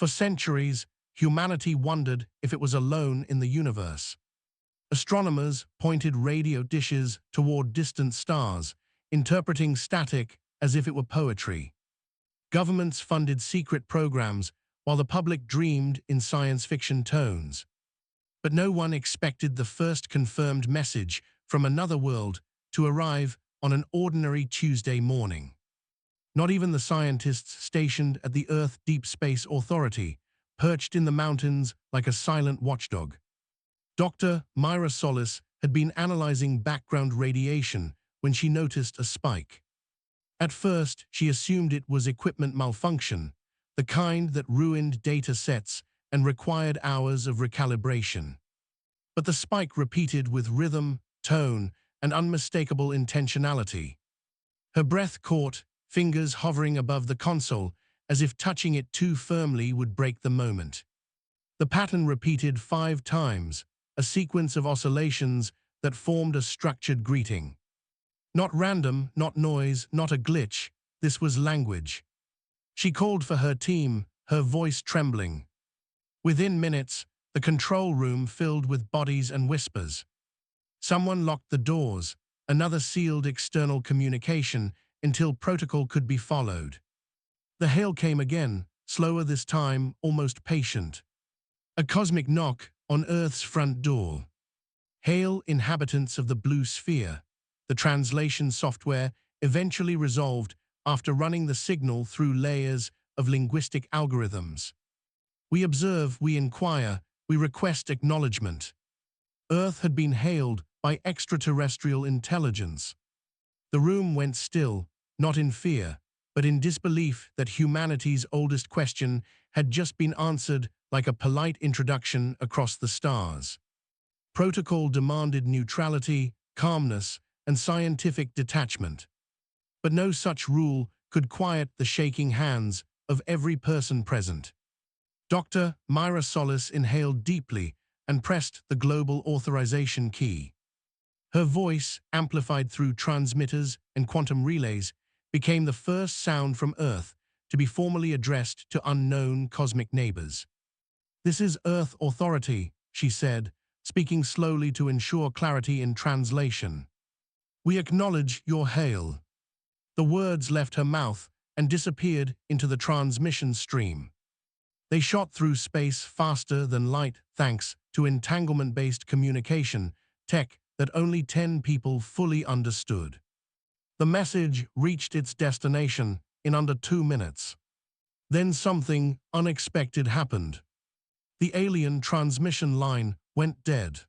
For centuries, humanity wondered if it was alone in the universe. Astronomers pointed radio dishes toward distant stars, interpreting static as if it were poetry. Governments funded secret programs while the public dreamed in science fiction tones. But no one expected the first confirmed message from another world to arrive on an ordinary Tuesday morning. Not even the scientists stationed at the Earth Deep Space Authority, perched in the mountains like a silent watchdog. Dr. Myra Solis had been analyzing background radiation when she noticed a spike. At first, she assumed it was equipment malfunction, the kind that ruined data sets and required hours of recalibration. But the spike repeated with rhythm, tone, and unmistakable intentionality. Her breath caught, fingers hovering above the console, as if touching it too firmly would break the moment. The pattern repeated 5 times, a sequence of oscillations that formed a structured greeting. Not random, not noise, not a glitch, this was language. She called for her team, her voice trembling. Within minutes, the control room filled with bodies and whispers. Someone locked the doors, another sealed external communication until protocol could be followed. The hail came again, slower this time, almost patient. A cosmic knock on Earth's front door. Hail, inhabitants of the blue sphere. The translation software eventually resolved after running the signal through layers of linguistic algorithms. We observe, we inquire, we request acknowledgment. Earth had been hailed by extraterrestrial intelligence. The room went still, not in fear, but in disbelief that humanity's oldest question had just been answered like a polite introduction across the stars. Protocol demanded neutrality, calmness, and scientific detachment. But no such rule could quiet the shaking hands of every person present. Dr. Myra Solis inhaled deeply and pressed the global authorization key. Her voice, amplified through transmitters and quantum relays, became the first sound from Earth to be formally addressed to unknown cosmic neighbors. "This is Earth Authority," she said, speaking slowly to ensure clarity in translation. "We acknowledge your hail." The words left her mouth and disappeared into the transmission stream. They shot through space faster than light thanks to entanglement-based communication, tech that only 10 people fully understood. The message reached its destination in under 2 minutes. Then something unexpected happened. The alien transmission line went dead.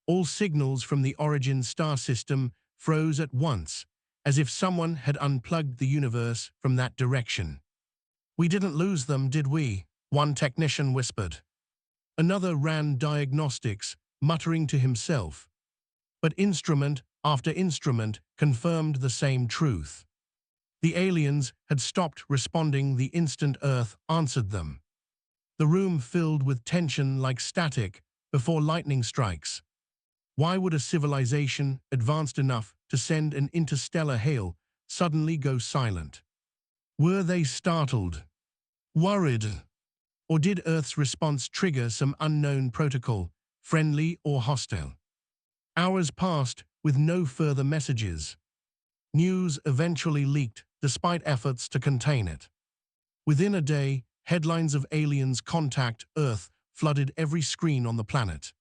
All signals from the origin star system froze at once, as if someone had unplugged the universe from that direction. "We didn't lose them, did we?" one technician whispered. Another ran diagnostics, muttering to himself. But instrument after instrument confirmed the same truth. The aliens had stopped responding the instant Earth answered them. The room filled with tension like static before lightning strikes. Why would a civilization advanced enough to send an interstellar hail suddenly go silent? Were they startled? Worried? Or did Earth's response trigger some unknown protocol, friendly or hostile? Hours passed with no further messages. News eventually leaked despite efforts to contain it. Within a day, headlines of aliens contact Earth flooded every screen on the planet.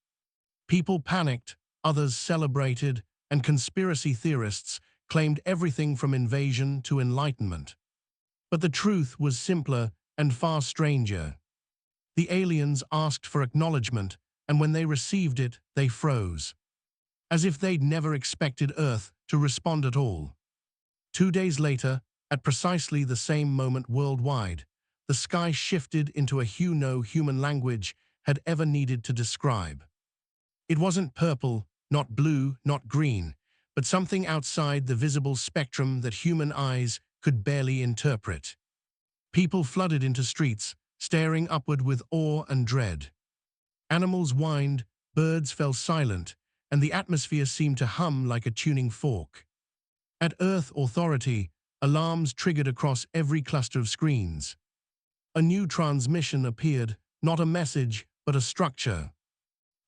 People panicked, others celebrated, and conspiracy theorists claimed everything from invasion to enlightenment. But the truth was simpler and far stranger. The aliens asked for acknowledgement, and when they received it, they froze. As if they'd never expected Earth to respond at all. 2 days later, at precisely the same moment worldwide, the sky shifted into a hue no human language had ever needed to describe. It wasn't purple, not blue, not green, but something outside the visible spectrum that human eyes could barely interpret. People flooded into streets, staring upward with awe and dread. Animals whined, birds fell silent, and the atmosphere seemed to hum like a tuning fork. At Earth Authority, alarms triggered across every cluster of screens. A new transmission appeared, not a message, but a structure.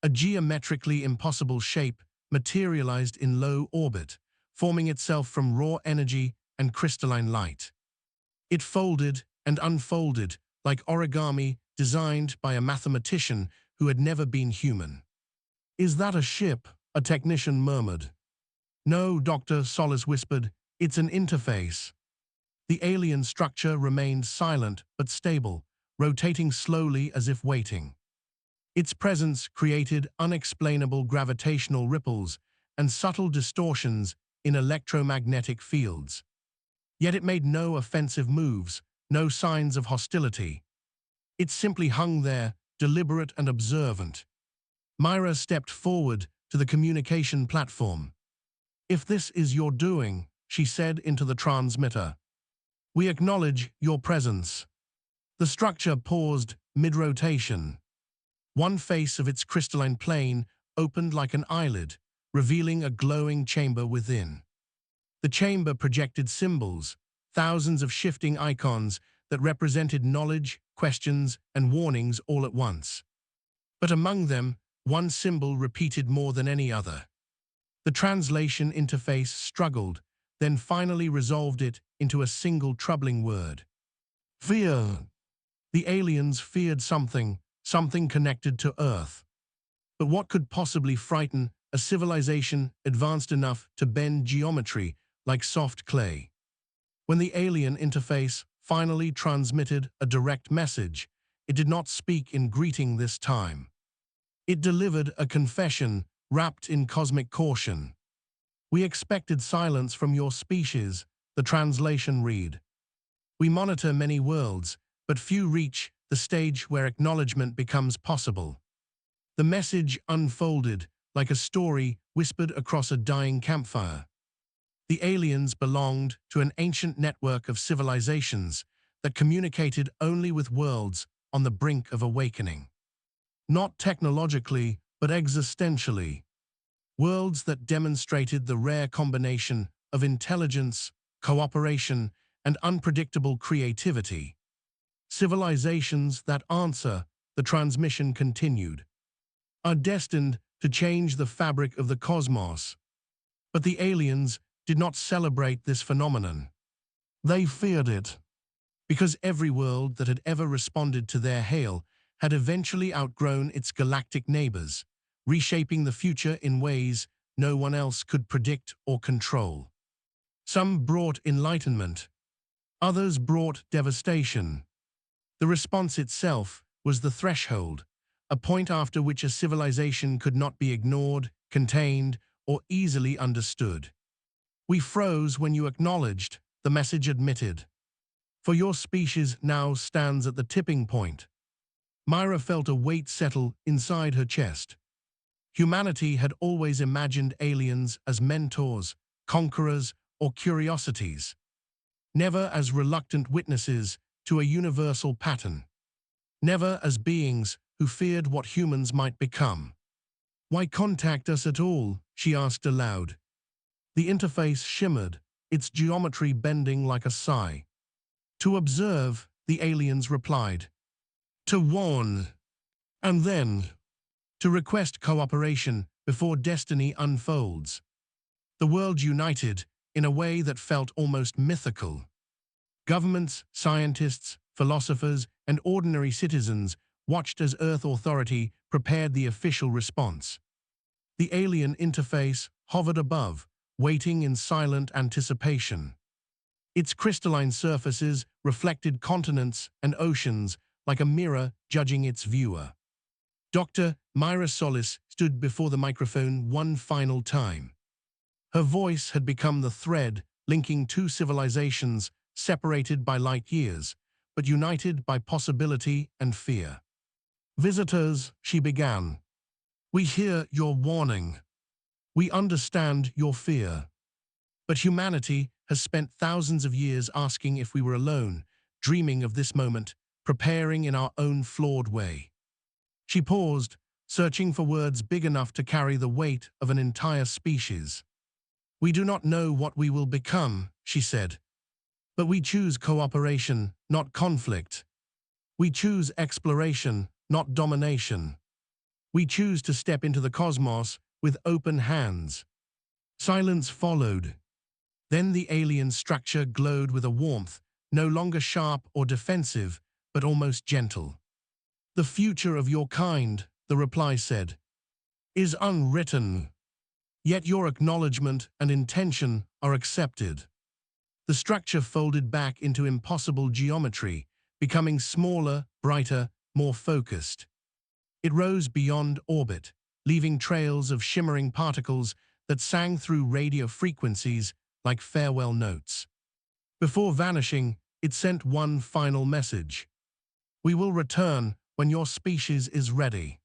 A geometrically impossible shape materialized in low orbit, forming itself from raw energy and crystalline light. It folded and unfolded like origami designed by a mathematician who had never been human. "Is that a ship?" a technician murmured. "No," Dr. Solis whispered, "it's an interface." The alien structure remained silent but stable, rotating slowly as if waiting. Its presence created unexplainable gravitational ripples and subtle distortions in electromagnetic fields. Yet it made no offensive moves, no signs of hostility. It simply hung there, deliberate and observant. Myra stepped forward to the communication platform. "If this is your doing," she said into the transmitter, "we acknowledge your presence." The structure paused mid-rotation. One face of its crystalline plane opened like an eyelid, revealing a glowing chamber within. The chamber projected symbols, thousands of shifting icons that represented knowledge, questions, and warnings all at once. But among them, one symbol repeated more than any other. The translation interface struggled, then finally resolved it into a single troubling word: fear. The aliens feared something, something connected to Earth. But what could possibly frighten a civilization advanced enough to bend geometry like soft clay? When the alien interface finally transmitted a direct message, it did not speak in greeting this time. It delivered a confession wrapped in cosmic caution. "We expected silence from your species," the translation read. "We monitor many worlds, but few reach the stage where acknowledgement becomes possible." The message unfolded like a story whispered across a dying campfire. The aliens belonged to an ancient network of civilizations that communicated only with worlds on the brink of awakening. Not technologically, but existentially. Worlds that demonstrated the rare combination of intelligence, cooperation, and unpredictable creativity. Civilizations that answer, the transmission continued, are destined to change the fabric of the cosmos. But the aliens did not celebrate this phenomenon. They feared it, because every world that had ever responded to their hail had eventually outgrown its galactic neighbors, reshaping the future in ways no one else could predict or control. Some brought enlightenment, others brought devastation. The response itself was the threshold, a point after which a civilization could not be ignored, contained, or easily understood. "We froze when you acknowledged," the message admitted. "For your species now stands at the tipping point." Myra felt a weight settle inside her chest. Humanity had always imagined aliens as mentors, conquerors, or curiosities, never as reluctant witnesses to a universal pattern, never as beings who feared what humans might become. "Why contact us at all?" she asked aloud. The interface shimmered, its geometry bending like a sigh. "To observe," the aliens replied. "To warn. And then, to request cooperation before destiny unfolds." The world united in a way that felt almost mythical. Governments, scientists, philosophers, and ordinary citizens watched as Earth Authority prepared the official response. The alien interface hovered above, waiting in silent anticipation. Its crystalline surfaces reflected continents and oceans like a mirror judging its viewer. Dr. Myra Solis stood before the microphone one final time. Her voice had become the thread linking two civilizations separated by light years, but united by possibility and fear. "Visitors," she began, "we hear your warning. We understand your fear. But humanity has spent thousands of years asking if we were alone, dreaming of this moment, preparing in our own flawed way." She paused, searching for words big enough to carry the weight of an entire species. "We do not know what we will become," she said. "But we choose cooperation, not conflict." We choose exploration, not domination. We choose to step into the cosmos with open hands. Silence followed. Then the alien structure glowed with a warmth, no longer sharp or defensive, but almost gentle. "The future of your kind," the reply said, "is unwritten. Yet your acknowledgment and intention are accepted." The structure folded back into impossible geometry, becoming smaller, brighter, more focused. It rose beyond orbit, leaving trails of shimmering particles that sang through radio frequencies like farewell notes. Before vanishing, it sent one final message. "We will return when your species is ready."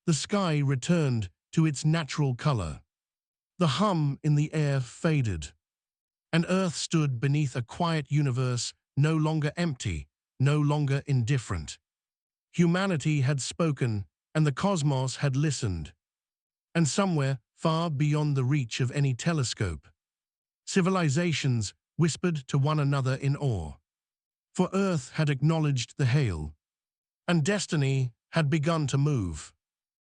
The sky returned to its natural color. The hum in the air faded, and Earth stood beneath a quiet universe, no longer empty, no longer indifferent. Humanity had spoken, and the cosmos had listened. And somewhere, far beyond the reach of any telescope, civilizations whispered to one another in awe. For Earth had acknowledged the hail, and destiny had begun to move.